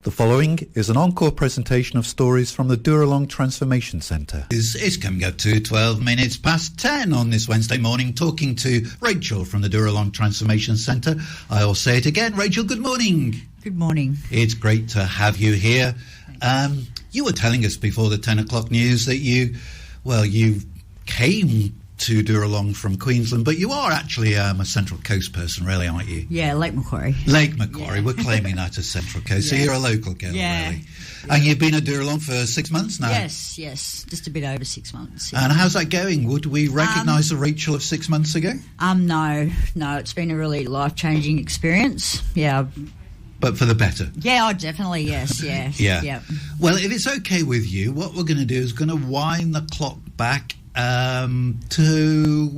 The following is an encore presentation of stories from the Dooralong Transformation Centre. It's coming up to 12 minutes past 10 on this Wednesday morning, talking to Rachael from the Dooralong Transformation Centre. I'll say it again. Rachael, good morning. Good morning. It's great to have you here. You were telling us before the 10 o'clock news that you came to Dooralong from Queensland, but you are actually a Central Coast person, really, aren't you? Yeah, Lake Macquarie. Lake Macquarie. Yeah. We're claiming that as Central Coast, so you're a local girl, really. Yeah. And you've been at Dooralong for 6 months now? Yes, just a bit over 6 months. Yeah. And how's that going? Would we recognise the Rachael of 6 months ago? No, it's been a really life-changing experience, yeah. But for the better? Yeah, definitely, yes, yeah. Yeah. Yep. Well, if it's okay with you, what we're going to do is going to wind the clock back to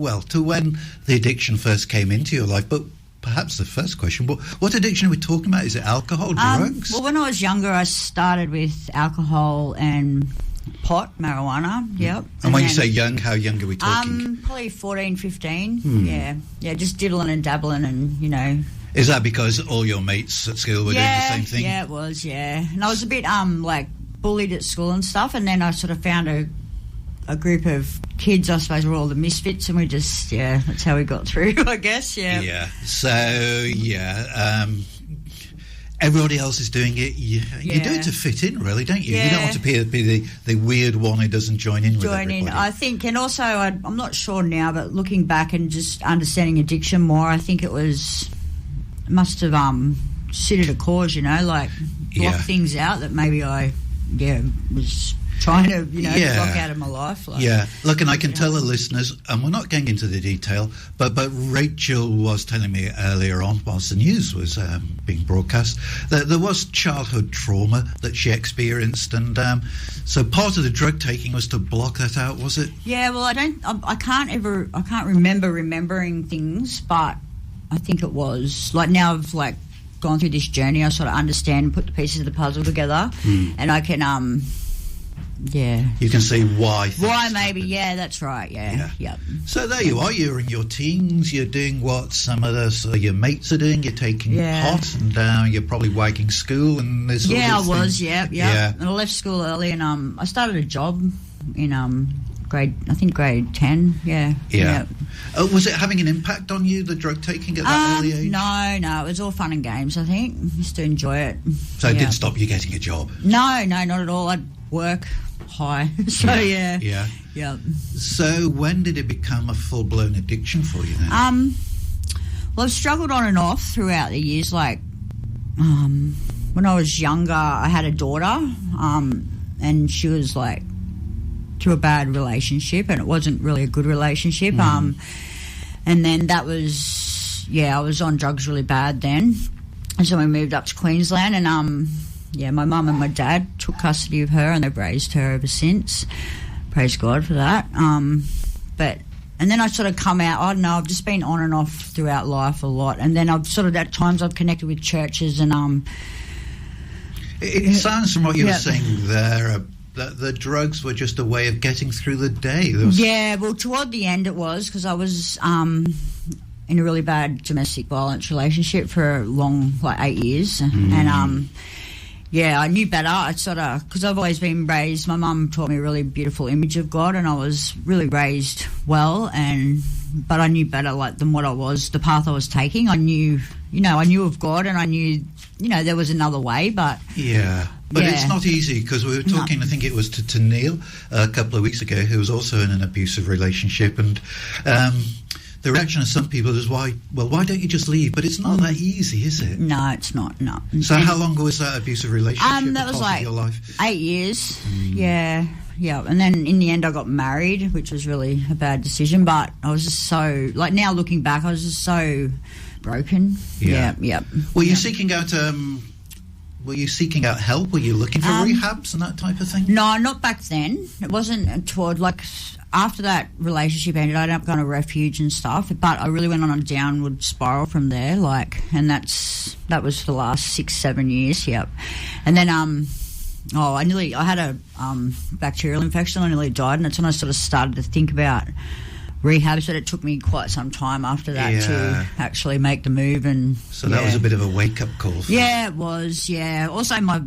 when the addiction first came into your life. But perhaps the first question, what addiction are we talking about? Is it alcohol, drugs? Well, when I was younger, I started with alcohol and pot, marijuana, yep. And when you say young, how young are we talking? Probably 14, 15, yeah, just diddling and dabbling and, you know. Is that because all your mates at school were doing the same thing? Yeah, it was, yeah. And I was a bit, bullied at school and stuff, and then I sort of found a group of kids, I suppose, were all the misfits, and we just, that's how we got through, I guess, yeah. Yeah, so, everybody else is doing it. You do it to fit in, really, don't you? Yeah. You don't want to be the weird one who doesn't join in with everybody. I think, and also, I'm not sure now, but looking back and just understanding addiction more, I think it must have suited a cause, you know, like block things out that maybe I was trying to, block out of my life. Like, look, and I can tell the listeners, and we're not going into the detail, but Rachael was telling me earlier on, whilst the news was being broadcast, that there was childhood trauma that she experienced, and so part of the drug taking was to block that out, was it? Yeah, well, I can't remember remembering things, but I think it was. Like, now I've, gone through this journey, I sort of understand and put the pieces of the puzzle together, and I can, You can see why. Why, maybe, that's right, Yep. So there you are, you're in your teens, you're doing what some of your mates are doing, you're taking pot, and you're probably wagging school, and there's all I these was, things. Yeah. And I left school early, and I started a job in, grade 10, yeah. Was it having an impact on you, the drug taking at that early age? No, it was all fun and games, I think. Used to enjoy it. So it didn't stop you getting a job? No, not at all. I'd work high. So, yeah. So when did it become a full-blown addiction for you then? Well, I've struggled on and off throughout the years. When I was younger, I had a daughter, and she was, through a bad relationship, and it wasn't really a good relationship. And then that was, I was on drugs really bad then. And so we moved up to Queensland, and my mum and my dad took custody of her, and they've raised her ever since. Praise God for that. And then I sort of come out, I don't know, I've just been on and off throughout life a lot. And then I've sort of, at times, I've connected with churches, and it sounds from what you were saying there, that the drugs were just a way of getting through the day. Well, toward the end it was, because I was in a really bad domestic violence relationship for a long, 8 years. And, I knew better. I sort of, because I've always been raised, my mum taught me a really beautiful image of God, and I was really raised well, but I knew better, than what I was, the path I was taking. I knew of God, and I knew, there was another way, but... Yeah. But it's not easy, because we were talking, I think it was to Neil a couple of weeks ago, who was also in an abusive relationship, and the reaction of some people is, why don't you just leave? But it's not that easy, is it? No, it's not, no. So how long was that abusive relationship? That was your life? 8 years, yeah. And then in the end I got married, which was really a bad decision, but I was just so, now looking back, I was just so broken. Yeah. Were you seeking out... Were you seeking out help? Were you looking for rehabs and that type of thing? No, not back then. It wasn't toward, after that relationship ended, I ended up going to refuge and stuff, but I really went on a downward spiral from there, and that was for the last 6-7 years, And then, I had a bacterial infection, I nearly died, and that's when I sort of started to think about rehabs, but it took me quite some time after that to actually make the move. And so that was a bit of a wake-up call for Yeah, it was, yeah. Also, I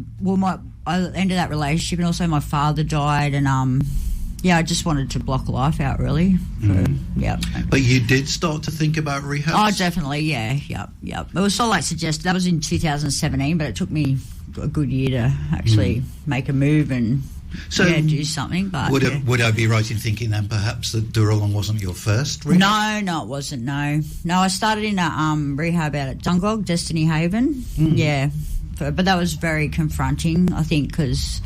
ended that relationship, and also my father died, and I just wanted to block life out, really. But you did start to think about rehab? Oh, definitely, yeah. It was sort of like suggested. That was in 2017, but it took me a good year to actually make a move and do something. But would I be right in thinking then perhaps that Dooralong wasn't your first rehab? No, it wasn't. No, I started in a rehab out at Encore, Destiny Haven. Yeah, but that was very confronting, I think, because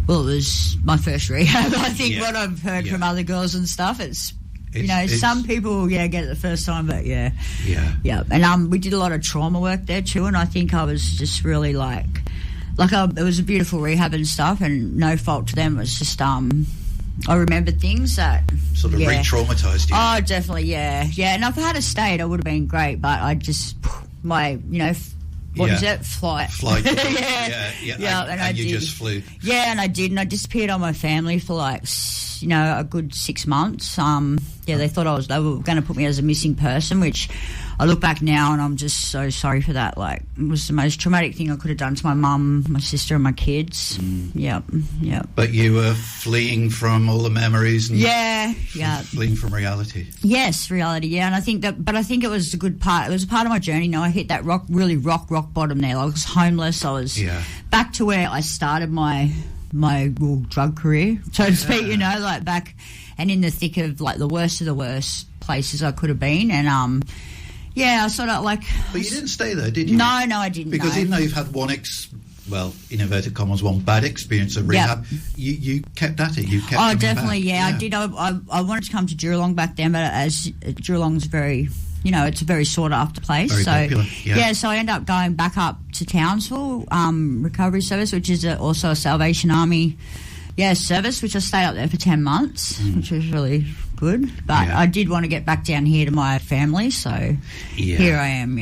it was my first rehab. I think what I've heard from other girls and stuff, it's some people get it the first time, but and we did a lot of trauma work there too, and I think I was just really it was a beautiful rehab and stuff, and no fault to them. It was just I remembered things that sort of re-traumatised you. Oh, definitely, yeah. And if I had stayed, I would have been great, but I just is it? Flight. And you just flew. Yeah, and I did, and I disappeared on my family for a good 6 months. They thought they were going to put me as a missing person, which I look back now and I'm just so sorry for that. It was the most traumatic thing I could have done to my mum, my sister, and my kids. Yep. But you were fleeing from all the memories and fleeing from reality. Yes, reality, yeah. And I think it was a good part. It was a part of my journey. I hit that rock bottom there. I was homeless. I was back to where I started my drug career, so to speak, back and in the thick of the worst of the worst places I could have been. And I sort of But you didn't stay there, did you? No, I didn't. Because even though you've had one in inverted commas, one bad experience of rehab, you kept at it. You kept. Oh, definitely, I did. I wanted to come to Dooralong back then, but as Dooralong's very, it's a very sought after place. Very popular. So I ended up going back up to Townsville Recovery Service, which is also a Salvation Army service, which I stayed up there for 10 months, which was really good. But I did want to get back down here to my family, so here I am.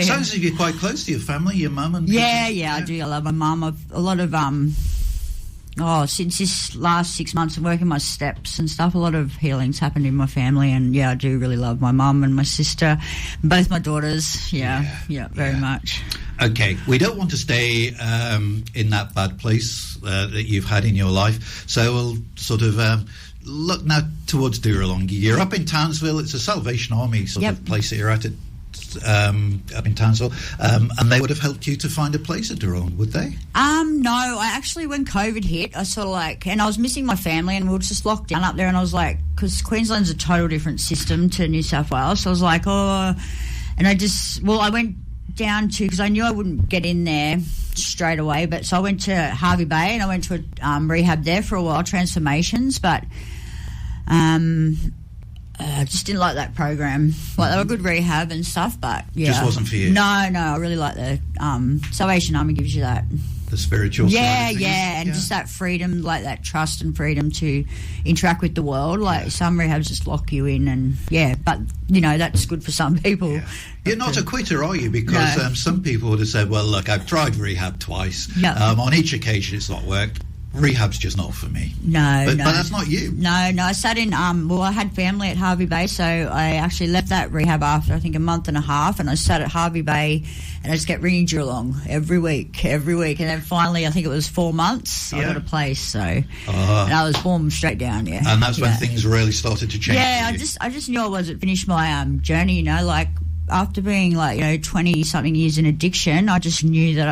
Sounds like you're quite close to your family, your mum and I do. I love my mum. A lot of since this last 6 months of working my steps and stuff, a lot of healing's happened in my family, and I do really love my mum and my sister, both my daughters. Very much. Okay, we don't want to stay in that bad place that you've had in your life, so we'll sort of look now towards Dooralong. You're up in Townsville. It's a Salvation Army sort of place that you're at up in Townsville, and they would have helped you to find a place at Dooralong, would they? No, I actually, when COVID hit, I sort of and I was missing my family, and we were just locked down up there, and I was because Queensland's a total different system to New South Wales, so I was and I went down to, because I knew I wouldn't get in there straight away, but so I went to Hervey Bay, and I went to a rehab there for a while, Transformations, but I just didn't like that program. They were good rehab and stuff, but just wasn't for you. No, I really like the Salvation Army gives you that. The spiritual side of things. And just that freedom, that trust and freedom to interact with the world. Some rehabs just lock you in, and but that's good for some people. Yeah. You're not a quitter, are you? Because some people would have said, well, look, I've tried rehab twice. On each occasion it's not worked. Rehab's just not for me. But that's not you. No, I sat in, I had family at Hervey Bay, so I actually left that rehab after, I think, a month and a half, and I sat at Hervey Bay, and I just kept ringing Dooralong every week, and then finally, I think it was 4 months, I got a place, so, and I was boom, straight down, And that's when things really started to change. I just knew I wasn't finished my journey, after being 20-something years in addiction, I just knew that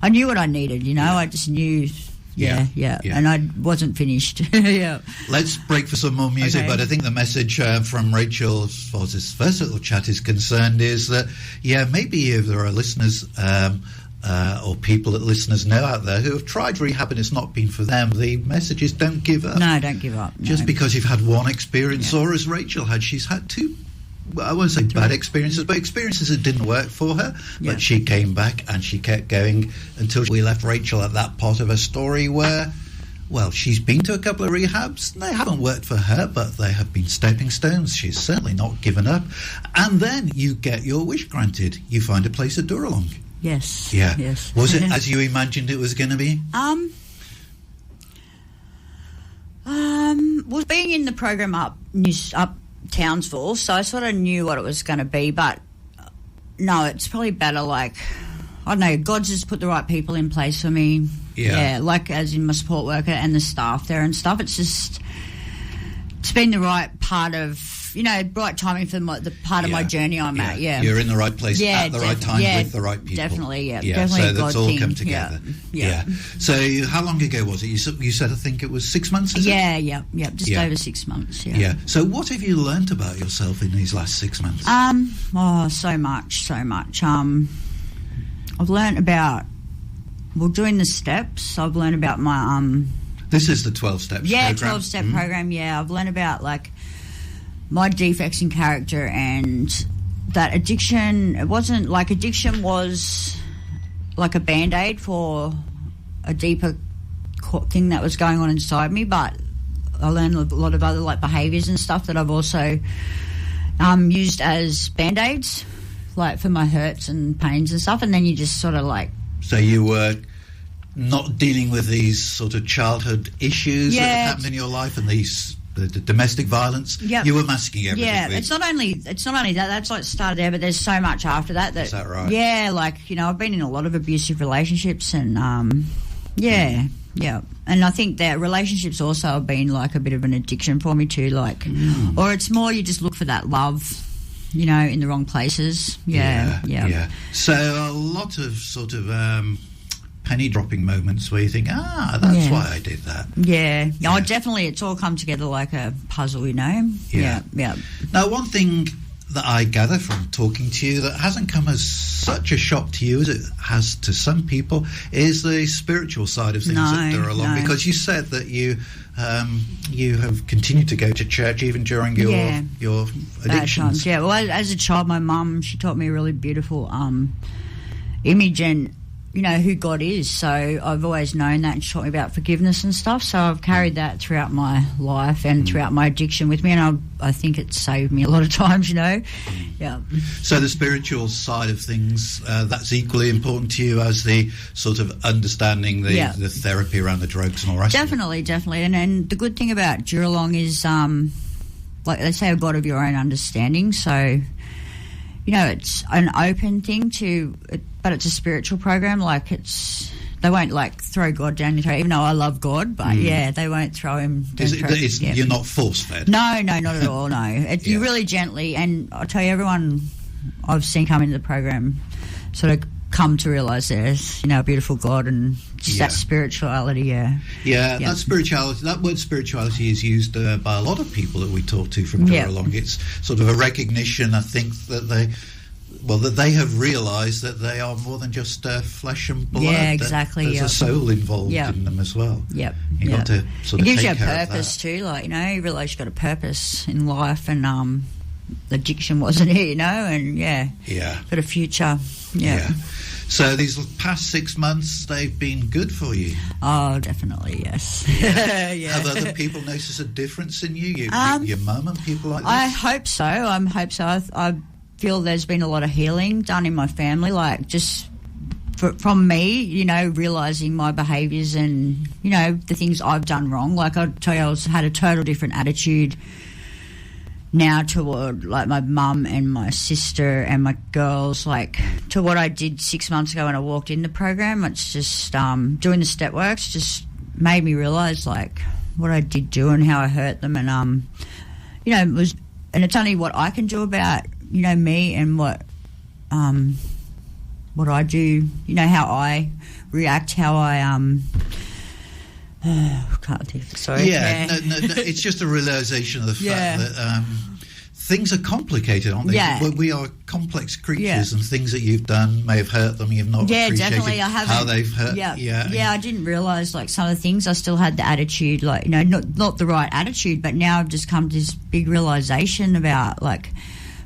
I knew what I needed, I just knew, and I wasn't finished. Let's break for some more music, but I think the message from Rachael, as far as this first little chat is concerned, is that, maybe if there are listeners or people that listeners know out there who have tried rehab and it's not been for them, the message is don't give up. No, don't give up. Just because you've had one experience, or as Rachael had, she's had two. Well, I won't say bad experiences, but experiences that didn't work for her. But she came back and she kept going until we left Rachael at that part of her story where, she's been to a couple of rehabs. They haven't worked for her, but they have been stepping stones. She's certainly not given up. And then you get your wish granted. You find a place at Dooralong. Yes. Yeah. Yes. Was it as you imagined it was going to be? was being in the program up Townsville, so I sort of knew what it was going to be, but no, it's probably better, like, I don't know, God's just put the right people in place for me. Yeah, like as in my support worker and the staff there and stuff. It's been the right part of, right timing for the part of my journey I'm at. Yeah, you're in the right place at the right time with the right people. Definitely, definitely. So that's all come together. Yeah. So how long ago was it? You said I think it was 6 months. Yeah, just over 6 months. Yeah. So what have you learnt about yourself in these last 6 months? So much. I've learnt about doing the steps. I've learnt about my This is the 12 steps program. 12-step program. Yeah, I've learnt about like my defects in character and that addiction. It wasn't like addiction was like a Band-Aid for a deeper thing that was going on inside me, but I learned a lot of other like behaviours and stuff that I've also used as Band-Aids, like for my hurts and pains and stuff, and then you just sort of like... So you were not dealing with these sort of childhood issues that happened in your life and the domestic violence. Yep. You were masking everything. Yeah, it's not only that. That's like started there, but there's so much after that. Is that right? Yeah, like I've been in a lot of abusive relationships, and and I think that relationships also have been like a bit of an addiction for me too. Like, or it's more you just look for that love, in the wrong places. Yeah. So a lot of sort of penny dropping moments where you think, that's why I did that. Yeah. Oh, definitely. It's all come together like a puzzle, Yeah. Now, one thing that I gather from talking to you that hasn't come as such a shock to you as it has to some people is the spiritual side of things at Dooralong, because you said that you have continued to go to church even during your addictions. Yeah, well, as a child, my mum, she taught me a really beautiful image and who God is. So I've always known that, and she taught me about forgiveness and stuff. So I've carried that throughout my life and throughout my addiction with me, and I think it's saved me a lot of times, Yeah. So the spiritual side of things, that's equally important to you as the sort of understanding the therapy around the drugs and all the rest of it? Definitely. And the good thing about Dooralong is, like they say, a God of your own understanding. So, it's an open thing but it's a spiritual program. Like they won't like throw God down your throat, even though I love God, but they won't throw him down your throat. You're not force-fed? No, not at all, no. You really gently, and I'll tell you, everyone I've seen come into the program sort of come to realise there's, a beautiful God and just that spirituality, that spirituality, that word spirituality is used by a lot of people that we talk to from Dooralong. It's sort of a recognition, I think, that they have realised that they are more than just flesh and blood. Yeah, exactly. There's a soul involved in them as well. Yep. You've got to sort of it gives take you a care purpose of that. too, like, you realise you've got a purpose in life, and addiction wasn't it, and got a future. Yeah. So these past 6 months, they've been good for you? Oh, definitely, yes. Have other people noticed a difference in you? Your mum and people like that? I hope so. I feel there's been a lot of healing done in my family, like just from me, realising my behaviours and, the things I've done wrong. Like I'll tell you, had a total different attitude now toward like my mum and my sister and my girls, like to what I did 6 months ago when I walked in the program. It's just doing the step works just made me realise like what I did do and how I hurt them, and it was, and it's only what I can do about me and what I do, how I react, how I can't think. Sorry. No, it's just a realisation of the fact that things are complicated, aren't they? Yeah. We are complex creatures, and things that you've done may have hurt them. You've not appreciated definitely. I haven't, how they've hurt. I didn't realise like some of the things. I still had the attitude, like not the right attitude, but now I've just come to this big realisation about like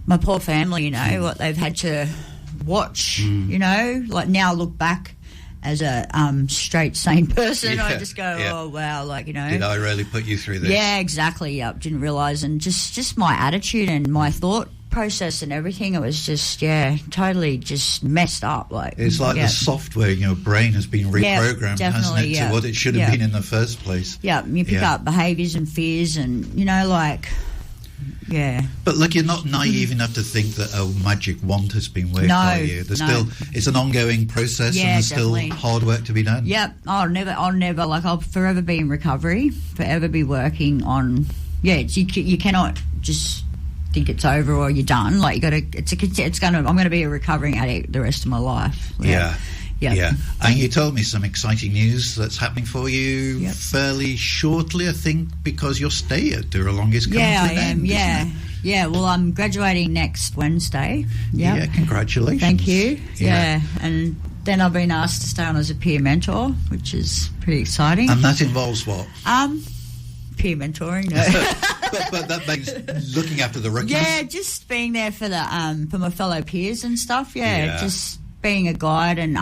my poor family. What they've had to watch. Like now I look back as a straight, sane person, I just go, oh, wow, like, Did I really put you through this? Yeah, exactly, didn't realise, and just my attitude and my thought process and everything. It was just, totally just messed up. Like it's like the software in your brain has been reprogrammed, hasn't it, to what it should have been in the first place. Yeah, you pick up behaviours and fears, and But look, you're not naive enough to think that a magic wand has been waved by you. There's still, it's an ongoing process, and there's still hard work to be done. Yep, I'll never, like, I'll forever be in recovery, forever be working on. You cannot just think it's over or you're done. Like, I'm going to be a recovering addict the rest of my life. Yeah. And you told me some exciting news that's happening for you fairly shortly, I think, because your stay at Dooralong is coming to an end. Yeah, well, I'm graduating next Wednesday. Yeah, congratulations. Thank you. Yeah, and then I've been asked to stay on as a peer mentor, which is pretty exciting. And that involves what? Peer mentoring. but that means looking after the rookies. Yeah, just being there for my fellow peers and stuff. Yeah, just being a guide and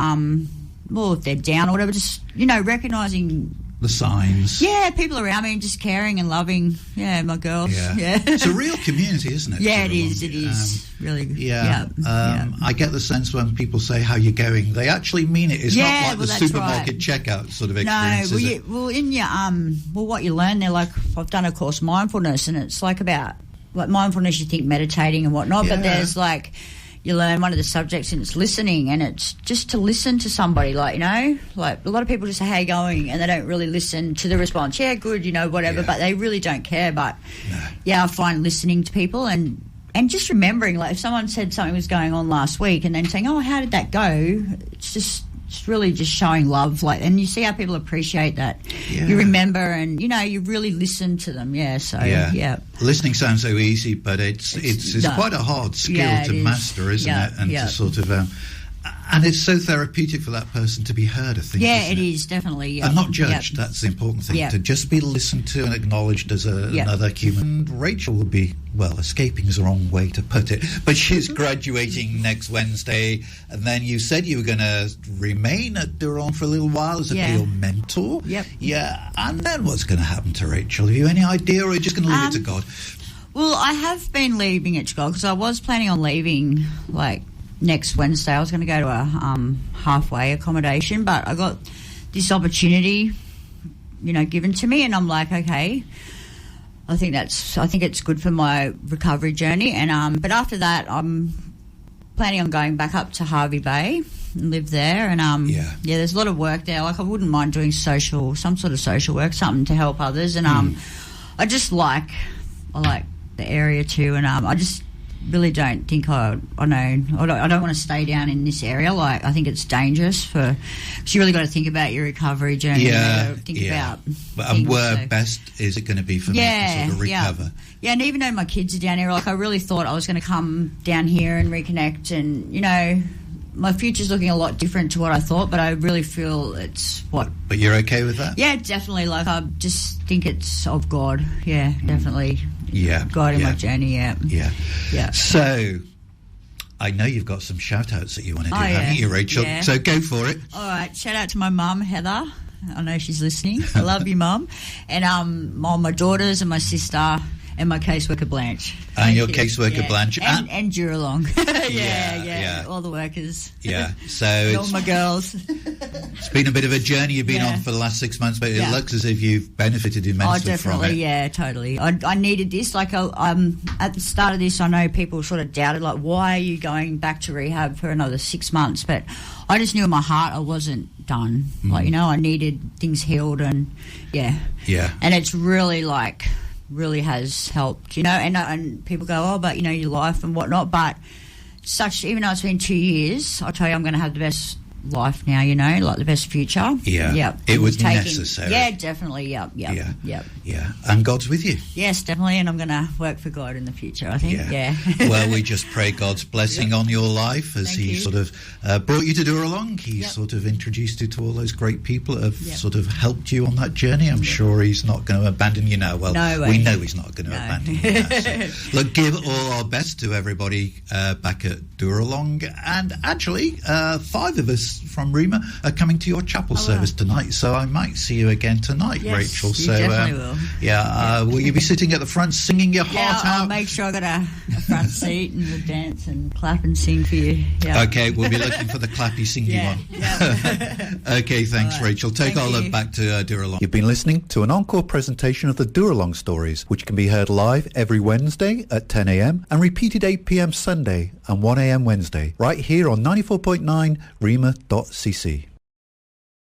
if they're down or whatever, just recognising the signs. Yeah, people around me and just caring and loving. Yeah, my girls. Yeah. It's a real community, isn't it? Yeah, it is. Really good. I get the sense when people say how you're going, they actually mean it. It's not like the supermarket checkout sort of experience. No, what you learn there, like I've done a course mindfulness, and it's like about like mindfulness. You think meditating and whatnot, but there's like. You learn one of the subjects and it's listening, and it's just to listen to somebody, like a lot of people just say, "How you going?" and they don't really listen to the response. Yeah, good, whatever, but they really don't care. But I find listening to people and just remembering, like if someone said something was going on last week and then saying, "Oh, how did that go?" It's really just showing love, and you see how people appreciate that. You remember, and you really listen to them. Listening sounds so easy, but it's quite a hard skill to master, isn't it? And to sort of and it's so therapeutic for that person to be heard, I think. Yeah, it is, definitely. And not judged. That's the important thing. To just be listened to and acknowledged as another human. And Rachel will be, escaping is the wrong way to put it, but she's graduating next Wednesday, and then you said you were going to remain at Dooralong for a little while as a peer mentor. Yep. Yeah, and then what's going to happen to Rachel? Have you any idea, or are you just going to leave it to God? Well, I have been leaving it to God, because I was planning on leaving, next Wednesday. I was going to go to a halfway accommodation, but I got this opportunity, given to me, and I'm like, okay, I think it's good for my recovery journey. And but after that, I'm planning on going back up to Hervey Bay and live there. And there's a lot of work there. Like I wouldn't mind doing some sort of social work, something to help others. And I like the area too. And I just really don't think I don't want to stay down in this area. Like I think it's dangerous because you really got to think about your recovery journey. Where best is it going to be for me to sort of recover? Yeah, and even though my kids are down here, I really thought I was going to come down here and reconnect, and my future's looking a lot different to what I thought, but I really feel it's what. But you're okay with that? Yeah, definitely. Like I just think it's of God. Yeah, definitely. Yeah, God in my journey. Yeah. So, I know you've got some shout outs that you want to do, haven't you, Rachel? Yeah. So go for it. All right. Shout out to my mum, Heather. I know she's listening. I love you, Mum. And all my daughters and my sister and my caseworker Blanche. And your caseworker Blanche. And Dooralong. yeah. All the workers. Yeah. So all my girls. It's been a bit of a journey you've been on for the last 6 months, but it looks as if you've benefited immensely from it. Yeah, totally. I needed this. Like, at the start of this, I know people sort of doubted, like, why are you going back to rehab for another 6 months? But I just knew in my heart I wasn't done. Like, I needed things healed, and Yeah. And it's really really has helped, and people go, but your life and whatnot, but even though it's been 2 years, I'll tell you, I'm going to have the best life now, like the best future. It was necessary. Yeah, definitely. Yep. And God's with you. Yes, definitely, and I'm going to work for God in the future, I think. Well, we just pray God's blessing on your life as He sort of brought you to Dooralong. He sort of introduced you to all those great people that have sort of helped you on that journey. I'm sure He's not going to abandon you now. Well, no way. We know He's not going to abandon you now. So, look, give all our best to everybody back at Dooralong. And actually, 5 of us members from Rima are coming to your chapel service tonight, so I might see you again tonight, Yes, Rachel. you So, definitely will. Yeah, will you be sitting at the front singing your heart I'll out? make sure I got a front seat and we'll dance and clap and sing for you. Yeah. Okay, we'll be looking for the clappy, singy one. Yeah. Okay, thanks, All right. Rachel. Take Thank our love you. back to Dooralong. You've been listening to an encore presentation of the Dooralong stories, which can be heard live every Wednesday at 10 a.m. and repeated 8 p.m. Sunday and 1 a.m. Wednesday, right here on 94.9 Rima.cc.